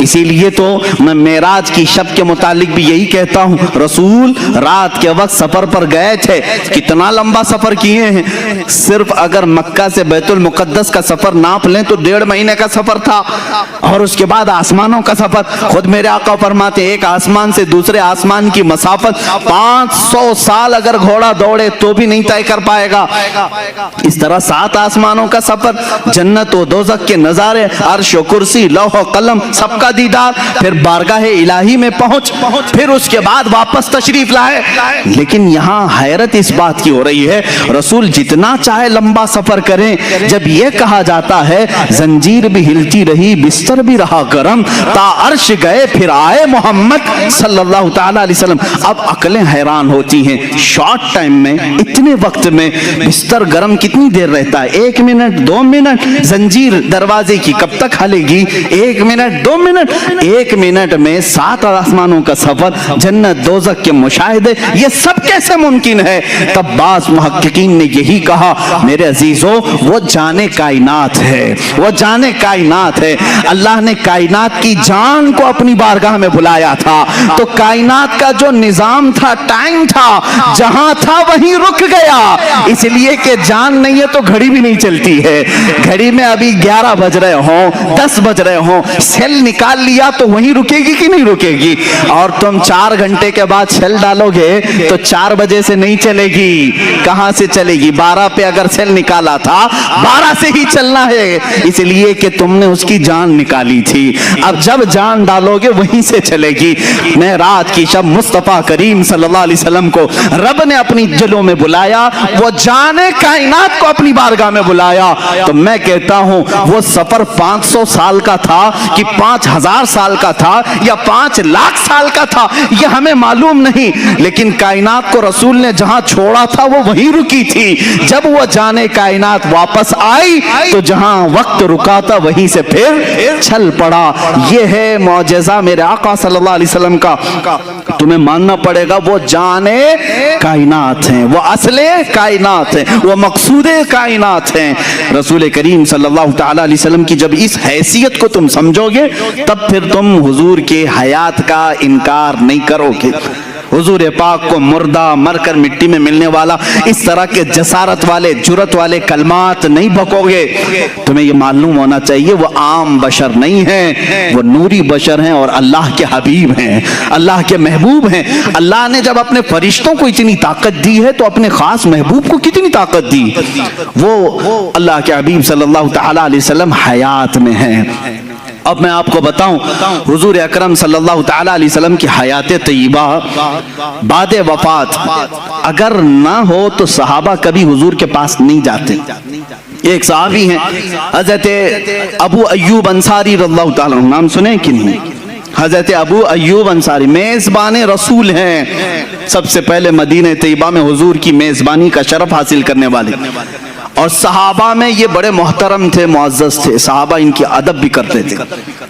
اسی لیے تو میں معراج کی شب کے متعلق بھی یہی کہتا ہوں، رسول رات کے وقت سفر پر گئے تھے، کتنا لمبا سفر کیے ہیں، صرف اگر مکہ سے بیت المقدس کا سفر ناپ لیں تو 1.5 مہینے کا سفر تھا، اور اس کے بعد آسمانوں کا سفر، خود میرے آقا فرماتے ایک آسمان سے دوسرے آسمان کی مسافت 500 سال اگر گھوڑا دوڑے تو بھی نہیں طے کر پائے گا۔ اس طرح 7 آسمانوں کا سفر، جنت و دوزخ کے نظارے، عرش و کرسی، لوح و قلم، سب کا دیدار، پھر بارگاہ الہی میں پہنچ، پھر اس کے بعد واپس تشریف لائے۔ لیکن یہاں حیرت اس بات کی ہو رہی ہے، رسول جتنا چاہے لمبا سفر کریں، جب یہ کہا جاتا ہے زنجیر بھی ہلتی رہی بستر بھی رہا گرم، تا عرش گئے پھر آئے محمد صلی اللہ تعالیٰ علیہ وسلم۔ اب عقلیں حیران ہوتی ہیں، شارٹ ٹائم میں، اتنے وقت میں بستر گرم کتنی دیر رہتا ہے؟ 1 منٹ 2 منٹ؟ زنجیر دروازے کی کب تک ہلے گی؟ 1 منٹ 2 منٹ؟ 1 منٹ میں 7 آسمانوں کا سفر، جنت دوزخ کے مشاہدے، یہ سب کیسے ممکن ہے؟ تب بعض محققین نے یہی کہا میرے عزیزوں، وہ جانے کائنات ہے، وہ جانے کائنات ہے۔ اللہ نے کائنات کی جان کو اپنی بارگاہ میں بلایا تھا، تو کائنات کا جو نظام تھا، ٹائم تھا، جہاں تھا وہیں رک گیا، اس لیے کہ جان نہیں ہے تو گھڑی بھی نہیں چلتی ہے۔ گھڑی میں ابھی 11 بج رہے ہوں، 10 بج رہے ہوں، سیل نکال لیا تو وہیں رکے گی کہ نہیں رکے گی؟ اور تم 4 گھنٹے کے بعد سیل ڈالو گے تو 4 بجے سے نہیں چلے گی، کہاں سے چلے گی؟ 12 پہ اگر سیل نکالا تھا 12 سے ہی چلنا ہے، اس لیے کہ تم نے اس کی جان نکالی تھی، اب جب جان ڈالو گے وہیں سے چلے گی۔ معراج کی شب مصطفیٰ کریم صلی اللہ علیہ وسلم کو رب نے اپنی جلوں میں بلایا، وہ جانے کائنات کو اپنی بارگاہ میں بلایا، تو میں کہتا ہوں وہ سفر 500 سال کا تھا کہ 5000 سال کا تھا یا 5 لاکھ سال کا تھا، یہ ہمیں معلوم نہیں، لیکن کائنات کو رسول نے جہاں چھوڑا تھا وہ وہیں رکی تھی۔ جب وہ جانے کائنات واپس آئی تو جہاں وقت رکا تھا وہیں سے پھر چل پڑا۔ یہ ہے معجزہ میرے آقا صلی اللہ علیہ وسلم کا، تمہیں ماننا پڑے گا وہ جانے کائنات ہیں، وہ اصل کائنات ہیں، وہ مقصود کائنات ہیں۔ رسول کریم صلی اللہ تعالیٰ علیہ وسلم کی جب اس حیثیت کو تم سمجھو گے تب پھر تم حضور کے حیات کا انکار نہیں کرو گے۔ حضور پاک کو مردہ مر کر مٹی میں ملنے والا اس طرح کے جسارت والے جرت والے کلمات نہیں بکو گے۔ تمہیں یہ معلوم ہونا چاہیے وہ عام بشر نہیں ہیں، وہ نوری بشر ہیں اور اللہ کے حبیب ہیں، اللہ کے محبوب ہیں۔ اللہ نے جب اپنے فرشتوں کو اتنی طاقت دی ہے تو اپنے خاص محبوب کو کتنی طاقت دی؟ وہ اللہ کے حبیب صلی اللہ تعالیٰ علیہ وسلم حیات میں ہیں۔ اب میں آپ کو بتاؤں حضور اکرم صلی اللہ تعالیٰ علیہ وسلم کی حیات طیبہ بعد وفات اگر نہ ہو تو صحابہ کبھی حضور کے پاس نہیں جاتے۔ ایک صحابی ہیں حضرت ابو ایوب انصاری رضی اللہ تعالیٰ عنہ، نام سنے کہ نہیں؟ حضرت ابو ایوب انصاری میزبان رسول ہیں، سب سے پہلے مدینہ طیبہ میں حضور کی میزبانی کا شرف حاصل کرنے والے، اور صحابہ میں یہ بڑے محترم تھے، معزز تھے، صحابہ ان کی ادب بھی کرتے تھے،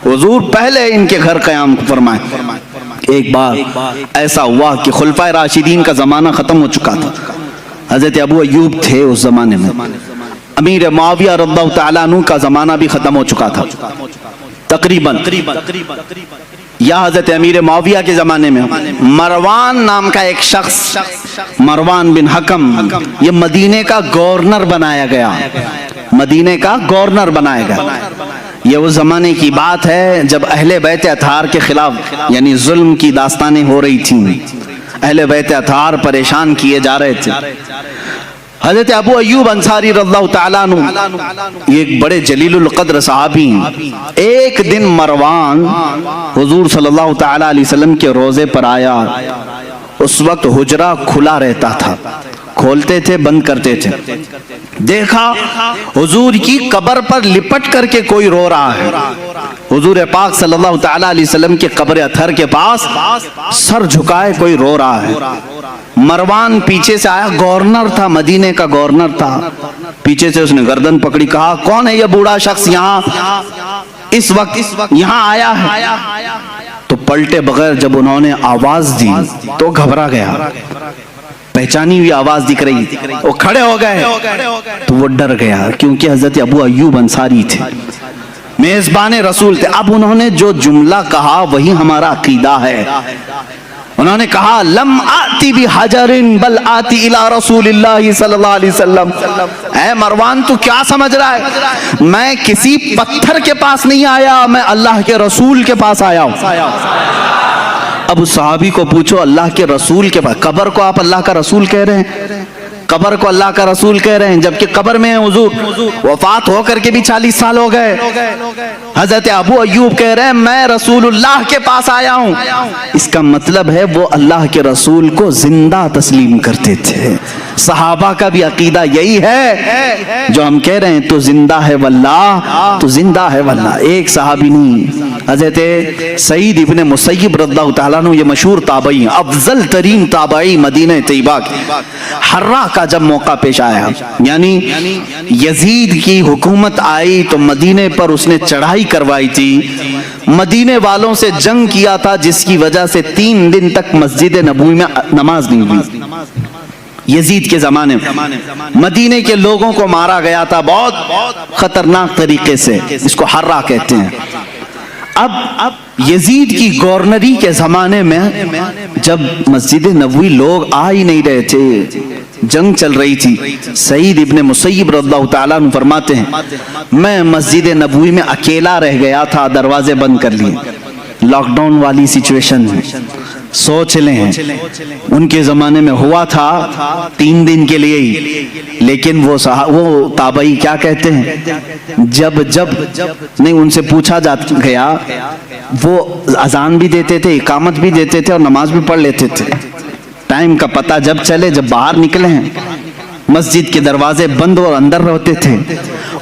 حضور پہلے ان کے گھر قیام فرمائے۔ ایک بار ایسا ہوا کہ خلفائے راشدین کا زمانہ ختم ہو چکا تھا، حضرت ابو ایوب تھے اس زمانے میں، امیر معاویہ رضی اللہ تعالیٰ عنہ کا زمانہ بھی ختم ہو چکا تھا تقریباً، یا حضرت امیر معاویہ کے زمانے میں مروان نام کا ایک شخص، مروان بن حکم، یہ مدینے کا گورنر بنایا گیا، مدینے کا گورنر بنایا گیا۔ یہ اس زمانے کی بات ہے جب اہل بیت اطہار کے خلاف یعنی ظلم کی داستانیں ہو رہی تھیں، اہل بیت اطہار پریشان کیے جا رہے تھے۔ حضرت ابو ایوب انصاری رضی اللہ تعالیٰ عنہ یہ ایک بڑے جلیل القدر صحابی ہیں۔ ایک دن مروان حضور صلی اللہ تعالیٰ علیہ وسلم کے روزے پر آیا، اس وقت حجرہ کھلا رہتا تھا، کھولتے تھے بند کرتے تھے، دیکھا حضور کی قبر پر لپٹ کر کے کوئی رو رہا ہے، حضور پاک صلی اللہ تعالیٰ علیہ وسلم کے قبر اطہر کے پاس سر جھکائے کوئی رو رہا ہے۔ مروان پیچھے سے آیا، گورنر تھا، مدینے کا گورنر تھا، پیچھے سے اس نے گردن پکڑی، کہا کون ہے یہ بوڑھا شخص یہاں اس وقت یہاں آیا ہے؟ تو پلٹے بغیر جب انہوں نے آواز دی تو گھبرا گیا، پہچانی ہوئی آواز دکھ رہی، وہ کھڑے ہو گئے تو وہ ڈر گیا، کیونکہ حضرت ابو ایوب انصاری تھے۔ میزبان رسول تھے. اب انہوں نے جو جملہ کہا وہی ہمارا عقیدہ ہے. انہوں نے کہا لم آتی بحجر بل آتی الی رسول اللہ صلی اللہ علیہ وسلم. اے مروان تو کیا سمجھ رہا ہے؟ میں کسی پتھر کے پاس نہیں آیا، میں اللہ کے رسول کے پاس آیا ہوں. اب اس صحابی کو پوچھو اللہ کے رسول کے پاس، قبر کو آپ اللہ کا رسول کہہ رہے ہیں؟ قبر کو اللہ کا رسول کہہ رہے ہیں جبکہ قبر میں ہیں حضور، وفات ہو کر کے بھی 40 سال ہو گئے. حضرت ابو ایوب کہہ رہے ہیں میں رسول اللہ کے پاس آیا ہوں. اس کا مطلب ہے وہ اللہ کے رسول کو زندہ تسلیم کرتے تھے. صحابہ کا بھی عقیدہ یہی ہے جو ہم کہہ رہے ہیں، تو زندہ ہے واللہ، تو زندہ ہے واللہ. ایک صحابی نہیں، حضرت سعید ابن مسیب رضی اللہ تعالیٰ عنہ، یہ مشہور تابعی ہیں، افضل ترین تابعی مدینہ طیبہ کے. حرہ کا جب موقع پیش آیا، یعنی یزید کی حکومت آئی تو مدینے پر اس نے چڑھائی کروائی تھی، مدینے والوں سے جنگ کیا تھا، جس کی وجہ سے 3 دن تک مسجد نبوی میں نماز نہیں ہوئی. یزید کے زمانے میں مدینے کے لوگوں کو مارا گیا تھا بہت خطرناک طریقے سے، اس کو حرہ کہتے ہیں. اب یزید کی گورنری کے زمانے میں جب مسجد نبوی لوگ آ ہی نہیں رہے تھے، جنگ چل رہی تھی، سعید ابن مسیب رضی اللہ تعالیٰ عنہ فرماتے ہیں میں مسجد نبوی میں اکیلا رہ گیا تھا، دروازے بند کر لیے. لاک ڈاؤن والی سچویشن ہے، سوچ لیں ان کے زمانے میں ہوا تھا 3 دن کے لیے ہی. لیکن وہ تابعی کیا کہتے ہیں، جب نہیں ان سے پوچھا گیا، وہ اذان بھی دیتے تھے، اقامت بھی دیتے تھے اور نماز بھی پڑھ لیتے تھے. ٹائم کا پتہ جب چلے، جب باہر نکلے ہیں مسجد کے دروازے بند اور اندر رہتے تھے.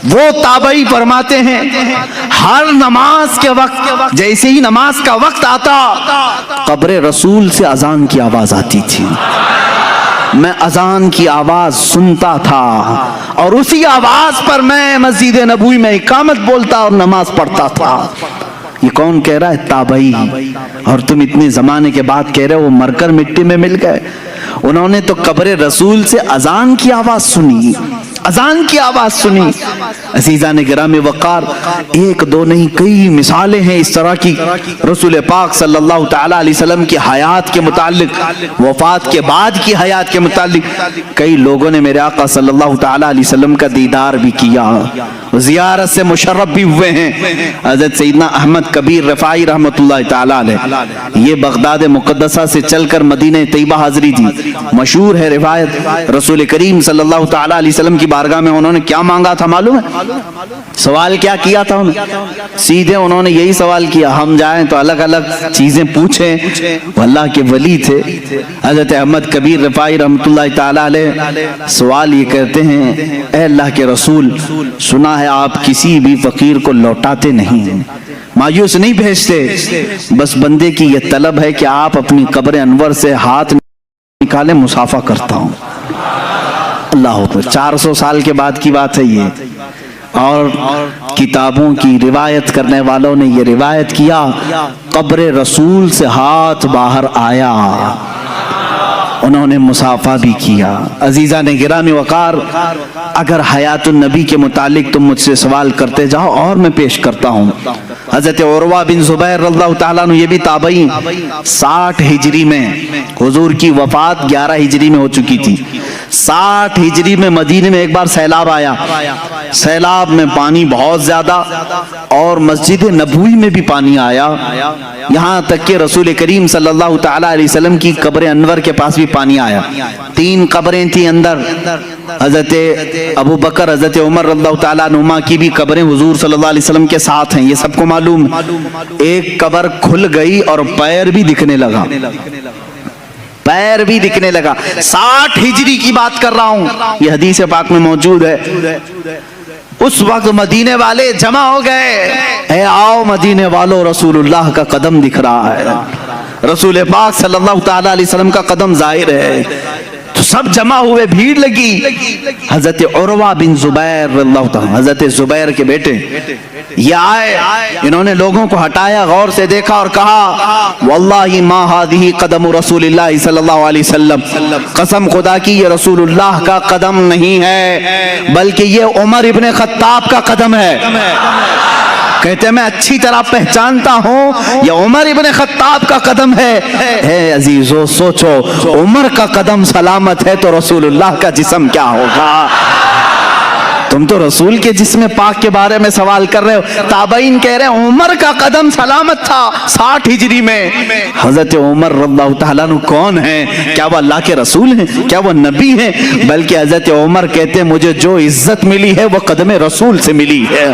وہ تابعی فرماتے ہیں ہر نماز کے وقت جیسے ہی نماز کا وقت آتا قبر رسول سے اذان کی آواز آتی تھی. میں اذان کی آواز سنتا تھا اور اسی آواز پر میں مسجد نبوی میں اقامت بولتا اور نماز پڑھتا تھا. یہ کون کہہ رہا ہے؟ تابعی. اور تم اتنے زمانے کے بعد کہہ رہے ہو وہ مر کر مٹی میں مل گئے. انہوں نے تو قبر رسول سے اذان کی آواز سنی، اذان کی آواز سنی. عزیزان گرامی وقار، 1 2 نہیں کئی مثالیں ہیں اس طرح کی. رسول پاک صلی اللہ تعالیٰ علیہ وسلم کی حیات کے متعلق، وفات کے بعد کی حیات کے متعلق کئی لوگوں نے میرے آقا صلی اللہ تعالیٰ علیہ وسلم کا دیدار بھی کیا، زیارت سے مشرف بھی ہوئے ہیں. حضرت سیدنا احمد کبیر رفاعی رحمۃ اللہ تعالیٰ علیہ، یہ بغداد مقدسہ سے چل کر مدینہ طیبہ حاضری دی. مشہور ہے روایت، رسول کریم صلی اللہ تعالیٰ علیہ وسلم کی بارگاہ میں انہوں نے کیا مانگا تھا معلوم ہے؟ سوال کیا کیا تھا انہوں؟ سیدھے انہوں نے یہی سوال کیا، ہم جائیں تو الگ الگ چیزیں پوچھیں. وہ اللہ کے ولی تھے حضرت احمد کبیر رفاعی رحمۃ اللہ تعالیٰ علیہ. سوال یہ کرتے ہیں اے اللہ کے رسول، سنا ہے آپ کسی بھی فقیر کو لوٹاتے نہیں، مایوس نہیں بھیجتے، بس بندے کی یہ طلب ہے کہ آپ اپنی قبر انور سے ہاتھ نکالے، مسافہ کرتا ہوں. اللہ اکبر. 400 سال کے بعد کی بات ہے یہ. اور کتابوں کی روایت کرنے والوں نے یہ روایت کیا، قبر رسول سے ہاتھ باہر آیا، انہوں نے مسافہ بھی کیا. عزیزان گرامی وقار، اگر حیات النبی کے متعلق تم مجھ سے سوال کرتے جاؤ اور میں پیش کرتا ہوں. حضرت عروہ بن زبیر رضی اللہ تعالیٰ عنہ، یہ بھی تابعی، 60 ہجری میں حضور کی وفات 11 ہجری میں ہو چکی تھی. 60 ہجری میں مدینے میں ایک بار سیلاب آیا، سیلاب میں پانی بہت زیادہ اور مسجد نبوی میں بھی پانی آیا، یہاں تک کہ رسول کریم صلی اللہ تعالیٰ علیہ وسلم کی قبر انور کے پاس بھی پانی آیا. 3 قبریں تھیں اندر، حضرت ابو بکر، حضرت عمر رضی اللہ تعالیٰ عنہما کی بھی قبریں حضور صلی اللہ علیہ وسلم کے ساتھ ہیں، یہ سب کو معلوم ہے. ایک قبر کھل گئی اور پیر بھی دکھنے لگا، پیر بھی دکھنے لگا. 60 ہجری کی بات کر رہا ہوں، یہ حدیث پاک میں موجود ہے. اس وقت مدینے والے جمع ہو گئے، اے آؤ مدینے والو، رسول اللہ کا قدم دکھ رہا ہے، رسول پاک صلی اللہ تعالیٰ علیہ وسلم کا قدم ظاہر ہے. تو سب جمع ہوئے، بھیڑ لگی. حضرت عروہ بن زبیر رضی اللہ تعالیٰ، حضرت زبیر کے بیٹے، یہ آئے، انہوں نے لوگوں کو ہٹایا، غور سے دیکھا اور کہا واللہ ما هذه قدم رسول اللہ صلی اللہ علیہ وسلم، قسم خدا کی یہ رسول اللہ کا قدم نہیں ہے بلکہ یہ عمر ابن خطاب کا قدم ہے. کہتے میں اچھی طرح پہچانتا ہوں یہ عمر ابن خطاب کا قدم ہے. اے عزیزو سوچو عمر کا قدم سلامت ہے تو رسول اللہ کا جسم کیا ہوگا. تم تو رسول کے جسم پاک کے بارے میں سوال کر رہے ہو. تابعین کہہ رہے ہیں عمر کا قدم سلامت تھا 60 ہجری میں. حضرت عمر رضی اللہ تعالیٰ عنہ کون ہیں؟ کیا وہ اللہ کے رسول ہیں؟ کیا وہ نبی ہیں؟ بلکہ حضرت عمر کہتے ہیں مجھے جو عزت ملی ہے وہ قدم رسول سے ملی ہے.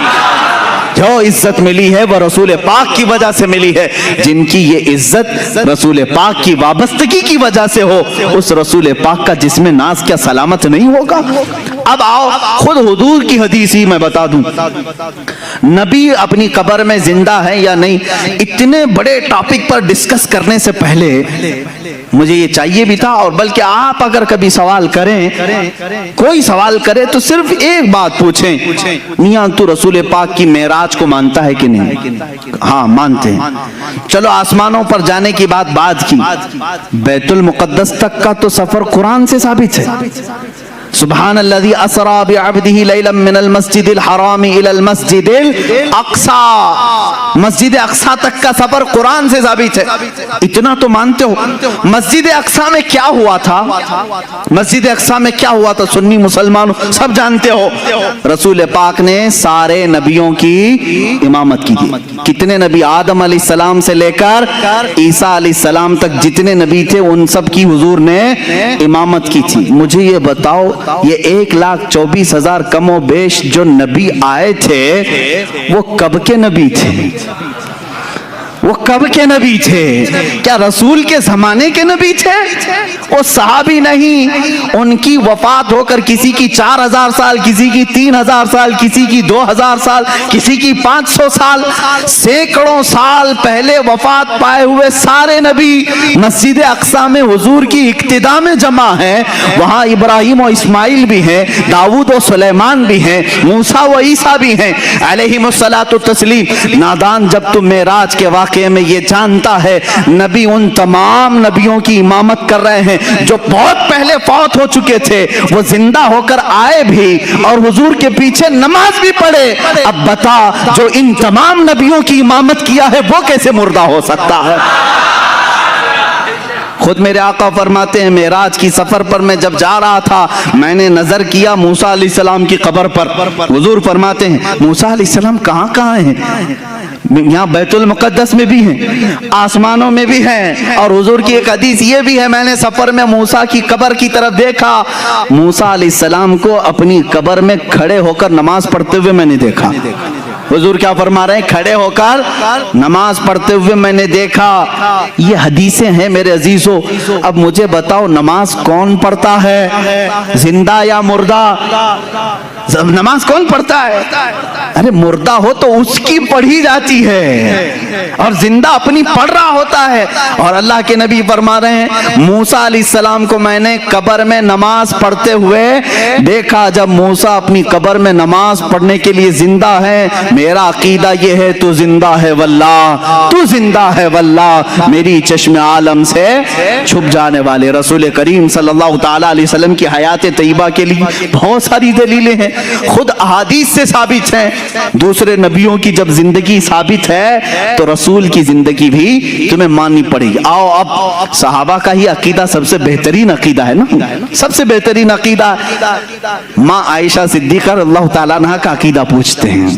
جو عزت ملی ہے وہ رسول پاک کی وجہ سے ملی ہے. جن کی یہ عزت رسول پاک کی وابستگی کی وجہ سے ہو اس رسول پاک کا جسم ناز کیا سلامت نہیں ہوگا؟ اب آؤ خود حضور کی حدیث ہی میں بتا دوں. نبی اپنی قبر میں زندہ ہے یا نہیں اتنے بڑے ٹاپک پر ڈسکس کرنے سے پہلے مجھے یہ چاہیے بھی تھا, اور بلکہ آپ اگر کبھی سوال کریں کوئی سوال کرے تو صرف ایک بات پوچھیں میاں تو رسول پاک کی معراج کو مانتا ہے کہ نہیں؟ ہاں مانتے ہیں. چلو آسمانوں پر جانے کی بات کی, بیت المقدس تک کا تو سفر قرآن سے ثابت ہے. سبحان الذي اسرا بعبده ليلا من المسجد الحرام الى المسجد الاقصى. مسجد اقصی تک کا سفر قرآن سے ثابت ہے. اتنا تو مانتے ہو. مسجد اقصی میں کیا ہوا تھا؟ مسجد اقصی میں کیا ہوا تھا سنی مسلمانوں سب جانتے ہو. رسول پاک نے سارے نبیوں کی امامت کی تھی. کتنے نبی؟ آدم علیہ السلام سے لے کر عیسیٰ علیہ السلام تک جتنے نبی تھے ان سب کی حضور نے امامت کی تھی. مجھے یہ بتاؤ یہ 1,24,000 کم و بیش جو نبی آئے تھے وہ کب کے نبی تھے؟ وہ کب کے نبی تھے؟ کیا رسول کے زمانے کے نبی تھے؟ وہ صحابی نہیں. ان کی وفات ہو کر کسی کی 4,000 سال, کسی کی 3,000 سال, کسی کی 2,000 سال, کسی کی 500 سال, سینکڑوں سال پہلے وفات پائے ہوئے سارے نبی مسجد اقصی میں حضور کی اقتداء میں جمع ہیں. وہاں ابراہیم و اسماعیل بھی ہیں, داؤد و سلیمان بھی ہیں, موسیٰ و عیسیٰ بھی ہیں علیہم الصلاۃ والتسلیم. نادان جب تم معراج کے واقعے میں یہ جانتا ہے نبی ان تمام نبیوں کی امامت کر رہے ہیں جو بہت پہلے فوت ہو چکے تھے, وہ زندہ ہو کر آئے بھی اور حضور کے پیچھے نماز بھی پڑھے. اب بتا جو ان تمام نبیوں کی امامت کیا ہے وہ کیسے مردہ ہو سکتا ہے؟ خود میرے آقا فرماتے ہیں معراج کی سفر پر میں جب جا رہا تھا میں نے نظر کیا موسیٰ علیہ السلام کی قبر پر. حضور فرماتے ہیں موسیٰ علیہ السلام کہاں ہیں؟ یہاں بیت المقدس میں بھی ہیں, آسمانوں میں بھی ہیں. اور حضور کی ایک حدیث یہ بھی ہے میں نے سفر میں موسیٰ کی قبر کی طرف دیکھا, موسیٰ علیہ السلام کو اپنی قبر میں کھڑے ہو کر نماز پڑھتے ہوئے میں نے دیکھا. حضور کیا فرما رہے ہیں؟ کھڑے ہو کر نماز پڑھتے ہوئے میں نے دیکھا. یہ حدیثیں ہیں میرے عزیزو. اب مجھے بتاؤ نماز کون پڑھتا ہے, زندہ یا مردہ؟ نماز کون پڑھتا ہے؟ ارے مردہ ہو تو اس کی پڑھی جاتی ہے اور زندہ اپنی پڑھ رہا ہوتا ہے. اور اللہ کے نبی فرما رہے ہیں موسیٰ علیہ السلام کو میں نے قبر میں نماز پڑھتے ہوئے دیکھا. جب موسیٰ اپنی قبر میں نماز پڑھنے کے لیے زندہ ہے میرا عقیدہ یہ ہے تو زندہ ہے واللہ, تو زندہ ہے واللہ. میری چشم عالم سے چھپ جانے والے رسول کریم صلی اللہ تعالی علیہ وسلم کی حیات طیبہ کے لیے بہت ساری دلیلیں ہیں, خود احادیث سے ثابت ہیں. دوسرے نبیوں کی جب زندگی ثابت ہے تو رسول کی زندگی بھی تمہیں ماننی پڑے گی. آؤ اب صحابہ کا ہی عقیدہ سب سے بہترین عقیدہ ہے نا, سب سے بہترین عقیدہ. ماں عائشہ صدیقہ رضی اللہ تعالیٰ عنہا کا عقیدہ پوچھتے ہیں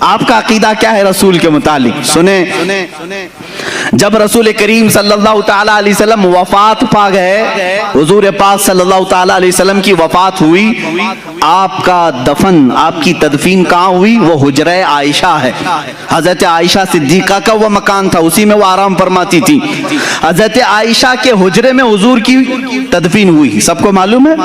آپ کا عقیدہ کیا ہے رسول کے متعلق؟ سنیں جب رسول کریم صلی اللہ تعالی علیہ وسلم وفات پا گئے, حضور پاک صلی اللہ تعالی علیہ وسلم کی وفات ہوئی, آپ کا دفن آپ کی تدفین کہاں ہوئی؟ وہ حجرہ عائشہ ہے. حضرت عائشہ صدیقہ کا وہ مکان تھا, اسی میں وہ آرام فرماتی تھی. حضرت عائشہ کے حجرے میں حضور کی تدفین ہوئی, سب کو معلوم ہے.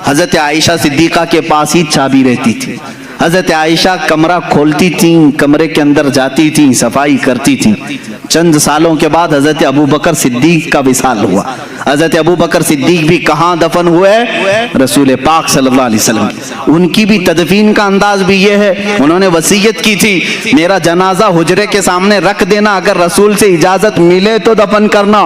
حضرت عائشہ صدیقہ کے پاس ہی چابی رہتی تھی. حضرت عائشہ کمرہ کھولتی تھیں, کمرے کے اندر جاتی تھیں, صفائی کرتی تھیں. چند سالوں کے بعد حضرت ابو بکر صدیق کا وصال ہوا. حضرت ابو بکر صدیق بھی کہاں دفن ہوئے؟ رسول پاک صلی اللہ علیہ وسلم. ان کی بھی تدفین کا انداز بھی یہ ہے, انہوں نے وصیت کی تھی میرا جنازہ حجرے کے سامنے رکھ دینا, اگر رسول سے اجازت ملے تو دفن کرنا.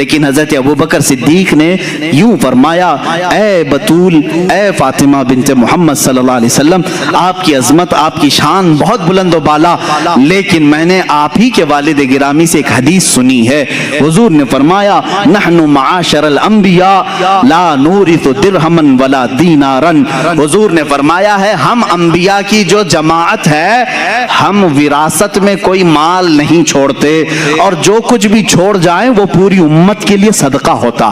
لیکن حضرت ابو بکر صدیق نے یوں فرمایا، اے بطول، اے فاطمہ بنت محمد صلی اللہ علیہ وسلم، آپ کی عظمت، آپ کی شان بہت بلند و بالا، لیکن میں نے آپ ہی کے والد گرامی سے ایک حدیث سنی ہے۔ حضور نے فرمایا، نحن معاشر الانبیاء لا نورث درہما ولا دینارا۔ حضور نے فرمایا ہے، ہم انبیاء کی جو جماعت ہے، ہم وراثت میں کوئی مال نہیں چھوڑتے، اور جو کچھ بھی چھوڑ جائیں وہ پوری امت کے لیے صدقہ ہوتا۔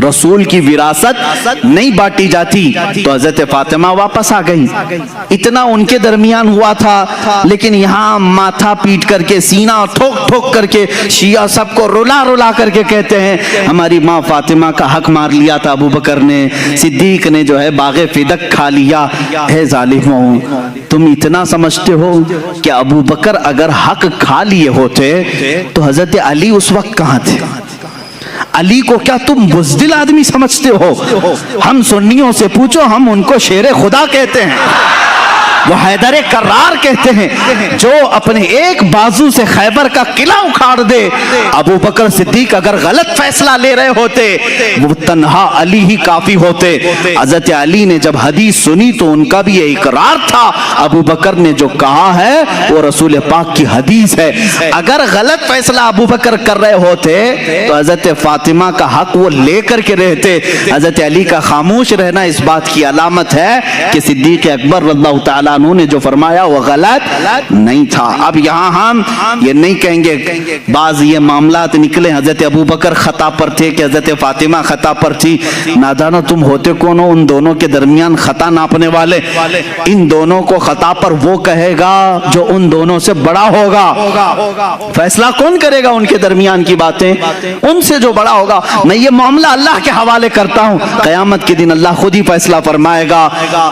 رسول کی وراثت نہیں بانٹی جاتی۔ تو حضرت فاطمہ واپس آ گئی۔ اتنا ان کے درمیان ہوا تھا، لیکن یہاں ماتھا پیٹ کر کے، سینہ ٹھوک ٹھوک کر کے شیعہ سب کو رلا رلا کر کے کہتے ہیں، ہماری ماں فاطمہ کا حق مار لیا تھا ابو بکر نے، صدیق نے جو ہے باغ فدق کھا لیا۔ اے ظالموں، تم اتنا سمجھتے ہو کہ ابو بکر اگر حق کھا لیے ہوتے تو حضرت علی اس وقت کہاں تھے؟ علی کو کیا تم بزدل آدمی سمجھتے ہو؟ ہم سنیوں سے پوچھو، ہم ان کو شیر خدا کہتے ہیں، وہ حیدر کرار کہتے ہیں، جو اپنے ایک بازو سے خیبر کا قلعہ اکھاڑ دے۔ ابو بکر صدیق اگر غلط فیصلہ لے رہے ہوتے، وہ تنہا علی ہی کافی ہوتے۔ حضرت علی نے جب حدیث سنی تو ان کا بھی یہ اقرار تھا، ابو بکر نے جو کہا ہے وہ رسول پاک کی حدیث ہے۔ اگر غلط فیصلہ ابو بکر کر رہے ہوتے تو حضرت فاطمہ کا حق وہ لے کر کے رہتے۔ حضرت علی کا خاموش رہنا اس بات کی علامت ہے کہ صدیق اکبر رضی اللہ تعالیٰ عنہ نے جو فرمایا وہ غلط نہیں تھا۔ اب یہاں ہم یہ نہیں کہیں گے، بعض یہ معاملات نکلے حضرت ابو بکر خطا پر تھے کہ حضرت فاطمہ خطا پر تھی۔ نادانو، تم ہوتے کون ہو ان دونوں کے درمیان خطا ناپنے والے؟ ان دونوں کو خطا پر وہ کہے گا جو ان دونوں سے بڑا ہوگا۔ فیصلہ کون کرے گا ان کے درمیان کی باتیں؟ ان سے جو بڑا ہوگا۔ میں یہ معاملہ اللہ کے حوالے کرتا ہوں، قیامت کے دن اللہ خود ہی فیصلہ فرمائے گا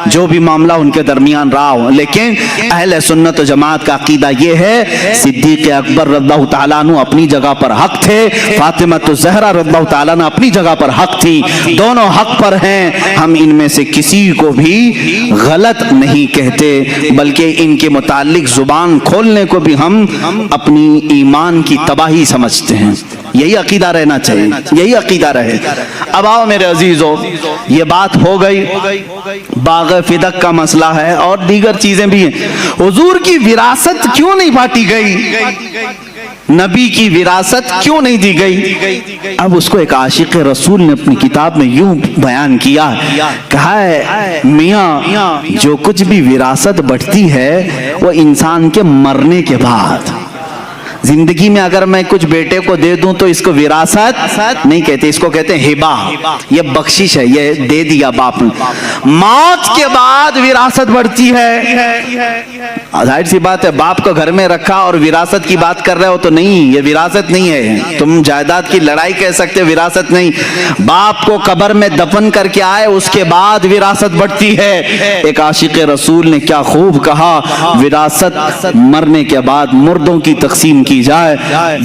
جو بھی معاملہ ان کے درمیان رہا ہو۔ لیکن اہل سنت و جماعت کا عقیدہ یہ ہے، صدیق اکبر رضی اللہ تعالیٰ عنہ اپنی جگہ پر حق تھے، فاطمہ الزہرا رضی اللہ تعالیٰ عنہ اپنی جگہ پر حق تھی، دونوں حق پر ہیں۔ ہم ان میں سے کسی کو بھی غلط نہیں کہتے، بلکہ ان کے متعلق زبان کھولنے کو بھی ہم اپنی ایمان کی تباہی سمجھتے ہیں۔ یہی عقیدہ رہنا چاہیے، یہی عقیدہ رہے۔ اب آؤ میرے عزیزو، یہ بات ہو گئی، باغ فدق کا مسئلہ ہے اور دیگر چیزیں بھی ہیں۔ حضور کی وراثت کیوں نہیں بانٹی گئی؟ نبی کی وراثت کیوں نہیں دی گئی؟ اب اس کو ایک عاشق رسول نے اپنی کتاب میں یوں بیان کیا، کہا ہے میاں جو کچھ بھی وراثت بڑھتی ہے وہ انسان کے مرنے کے بعد۔ زندگی میں اگر میں کچھ بیٹے کو دے دوں تو اس کو وراثت نہیں کہتے، اس کو کہتے ہیں ہبہ، یہ بخشش ہے، یہ دے دیا باپ نے۔ موت کے بعد وراثت بڑھتی ہے۔ ظاہر سی بات ہے، باپ کو گھر میں رکھا اور وراثت کی بات کر رہے ہو تو نہیں، یہ وراثت نہیں ہے۔ تم جائیداد کی لڑائی کہہ سکتے، وراثت نہیں۔ باپ کو قبر میں دفن کر کے آئے اس کے بعد وراثت بڑھتی ہے۔ ایک عاشق رسول نے کیا خوب کہا، وراثت مرنے کے بعد مردوں کی تقسیم کی جائے،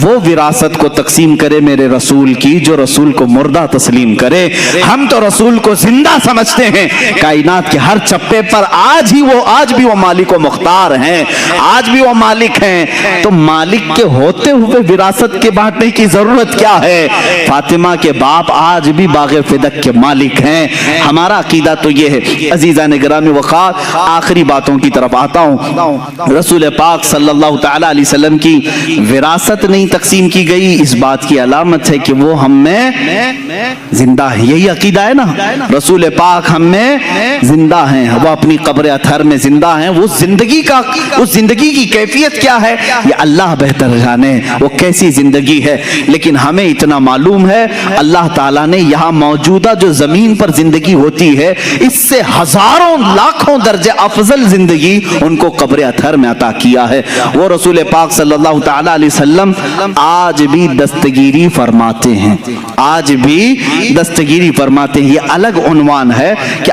وہ وراثت کو تقسیم کرے میرے رسول کی جو رسول کو مردہ تسلیم کرے۔ ہم تو رسول کو زندہ سمجھتے ہیں، کائنات کے ہر چپے پر آج بھی وہ مالک و مختار ہیں، آج بھی وہ مالک ہیں۔ تو مالک کے ہوتے ہوئے وراثت کے بانٹنے کی ضرورت کیا ہے؟ فاطمہ کے باپ آج بھی باغ فدق کے مالک ہیں۔ ہمارا عقیدہ تو یہ ہے۔ عزیزان گرامی وقار، آخری باتوں کی طرف آتا ہوں۔ رسول پاک صلی اللہ تعالی علیہ وسلم کی وراثت نہیں تقسیم کی گئی، اس بات کی علامت ہے کہ وہ ہم میں زندہ ہے۔ یہی عقیدہ ہے نا، رسول پاک ہم میں زندہ ہیں، وہ اپنی قبر اطہر میں زندہ ہیں۔ وہ زندگی کی کیفیت کیا ہے یہ اللہ بہتر جانے، وہ کیسی زندگی ہے۔ لیکن ہمیں اتنا معلوم ہے اللہ تعالیٰ نے یہاں موجودہ جو زمین پر زندگی ہوتی ہے اس سے ہزاروں لاکھوں درجے افضل زندگی ان کو قبر اطہر میں عطا کیا ہے۔ وہ رسول پاک صلی اللہ تعالی علیہ وسلم آج بھی دستگیری فرماتے ہیں، آج بھی دستگیری فرماتے ہیں۔ یہ الگ عنوان ہے کہ